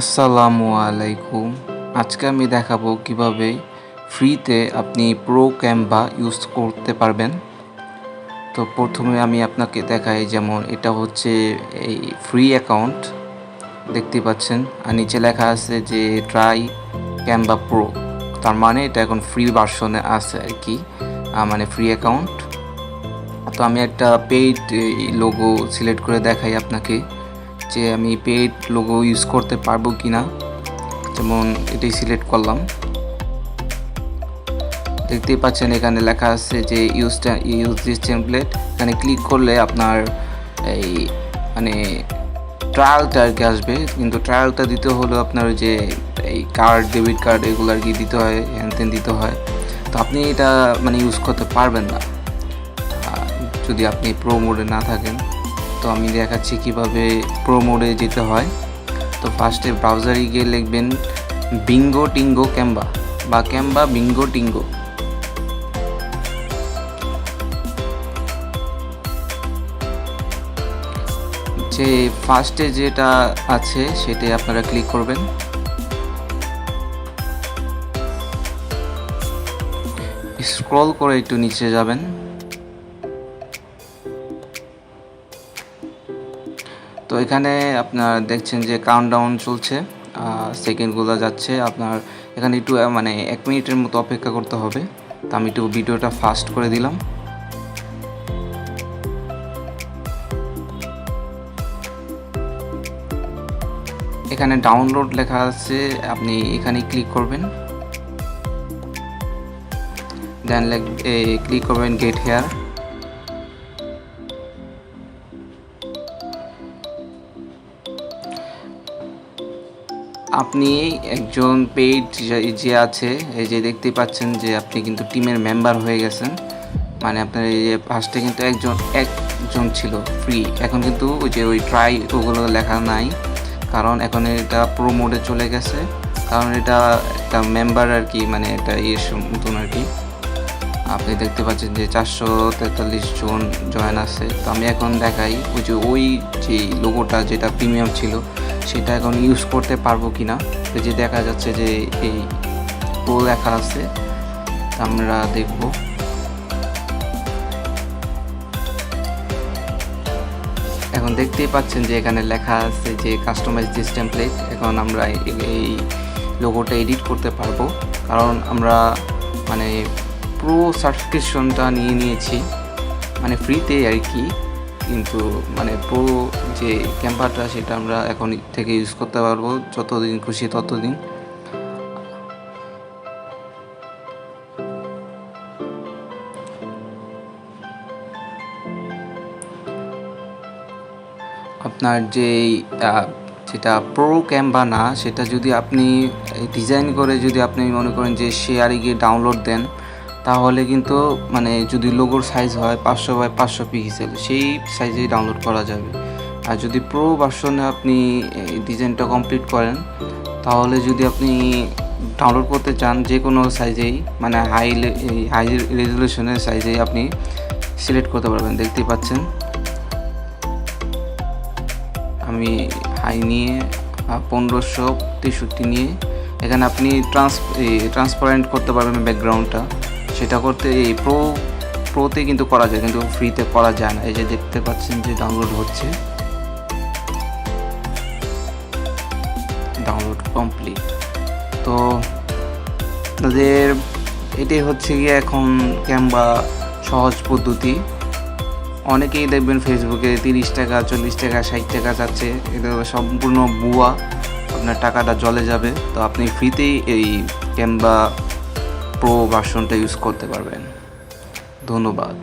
আসসালামু আলাইকুম। আজকে আমি দেখাবো কিভাবে ফ্রিতে আপনি প্রো ক্যানভা ইউজ করতে পারবেন। তো প্রথমে আমি আপনাকে দেখাই, যেমন এটা হচ্ছে এই ফ্রি অ্যাকাউন্ট দেখতে পাচ্ছেন, আর নিচে লেখা আছে যে ট্রাই ক্যানভা প্রো। তার মানে এটা এখন ফ্রি ভার্সনে আছে আর কি, মানে ফ্রি অ্যাকাউন্ট। তো আমি একটা পেইড লোগো সিলেক্ট করে দেখাই আপনাকে যে আমি পেইড লোগো ইউজ করতে পারবো কি না। যেমন এটাই সিলেক্ট করলাম, দেখতেই পাচ্ছেন এখানে লেখা আছে যে ইউজ দিস টেমপ্লেট। এখানে ক্লিক করলে আপনার এই মানে ট্রায়ালটা আর কি আসবে, কিন্তু ট্রায়ালটা দিতে হলো আপনার যে এই কার্ড, ডেবিট কার্ড এগুলো আর কি দিতে হয়, হ্যান দিতে হয়। তো আপনি এটা মানে ইউজ করতে পারবেন না যদি আপনি প্রো মোডে না থাকেন। তো আমি দেখাচ্ছি কিভাবে প্রো মোডে যেতে হয়। তো ফার্স্টে ব্রাউজারে গিয়ে লিখবেন বিঙ্গো টিঙ্গো ক্যানভা বা ক্যানভা বিঙ্গো টিঙ্গো। যে ফার্স্টে যেটা আছে সেটাই আপনারা ক্লিক করবেন। স্ক্রল করে একটু নিচে যাবেন। তো এখানে আপনার দেখছেন যে কাউন্টডাউন চলছে, সেকেন্ডগুলো যাচ্ছে। আপনার এখানে একটু মানে 1 মিনিটের মতো অপেক্ষা করতে হবে। তো আমি একটু ভিডিওটা ফাস্ট করে দিলাম। এখানে ডাউনলোড লেখা আছে, আপনি এখানে ক্লিক করবেন, দেন ক্লিক করবেন গেট হেয়ার। আপনি একজন পেইড যে আছে, এই যে দেখতে পাচ্ছেন যে আপনি কিন্তু টিমের মেম্বার হয়ে গেছেন। মানে আপনার এই যে ফার্স্টে কিন্তু একজন ছিল ফ্রি, এখন কিন্তু ওই যে ওই ট্রাই ওগুলো লেখা নাই, কারণ এখন এটা প্রো মোডে চলে গেছে। কারণ এটা একটা মেম্বার আর কি, মানে এটা মতন আর কি। আপনি দেখতে পাচ্ছেন যে 443 জন জয়েন আছে। তো আমি এখন দেখাই ওই যে লোগোটা যেটা প্রিমিয়াম ছিল সেটা এখন ইউজ করতে পারবো কি না। তো যে দেখা যাচ্ছে যে এই প্রো লেখা আছে, আমরা দেখব। এখন দেখতেই পাচ্ছেন যে এখানে লেখা আছে যে কাস্টমাইজ দিস টেমপ্লেট। এখন আমরা এই লোগোটা এডিট করতে পারবো, কারণ আমরা মানে প্রো সাবস্ক্রিপশনটা নিয়েছি, মানে ফ্রিতে আর কি। কিন্তু মানে প্রো যে ক্যানভাটা সেটা আমরা এখন থেকে ইউজ করতে পারবো, যতদিন খুশি ততদিন। আপনার যেটা প্রো ক্যানভা না, সেটা যদি আপনি ডিজাইন করে যদি আপনি মনে করেন যে শেয়ারে গিয়ে ডাউনলোড দেন, তাহলে কিন্তু মানে যদি লোগোর সাইজ হয় 500x500 পিক্সেল, সেই সাইজেই ডাউনলোড করা যাবে। আর যদি প্রো ভার্সনে আপনি ডিজাইনটা কমপ্লিট করেন, তাহলে যদি আপনি ডাউনলোড করতে চান যে কোনো সাইজেই, মানে হাই রেজলিউশনের সাইজেই আপনি সিলেক্ট করতে পারবেন। দেখতেই পাচ্ছেন আমি হাই নিয়ে 1563 নিয়ে, এখানে আপনি ট্রান্সপারেন্ট করতে পারবেন ব্যাকগ্রাউন্ডটা। সেটা করতে এই প্রোতে কিন্তু করা যায়, কিন্তু ফ্রিতে করা যায় না। এই যে দেখতে পাচ্ছেন যে ডাউনলোড হচ্ছে, ডাউনলোড কমপ্লিট। তো তাদের এটাই হচ্ছে গিয়ে এখন ক্যানভা সহজ পদ্ধতি। অনেকেই দেখবেন ফেসবুকে 30 টাকা, 40 টাকা, 60 টাকা যাচ্ছে, এটা সম্পূর্ণ ভুয়া, আপনার টাকাটা জলে যাবে। তো আপনি ফ্রিতেই এই ক্যানভা প্রো ভার্সনটা ইউজ করতে পারবেন। ধন্যবাদ।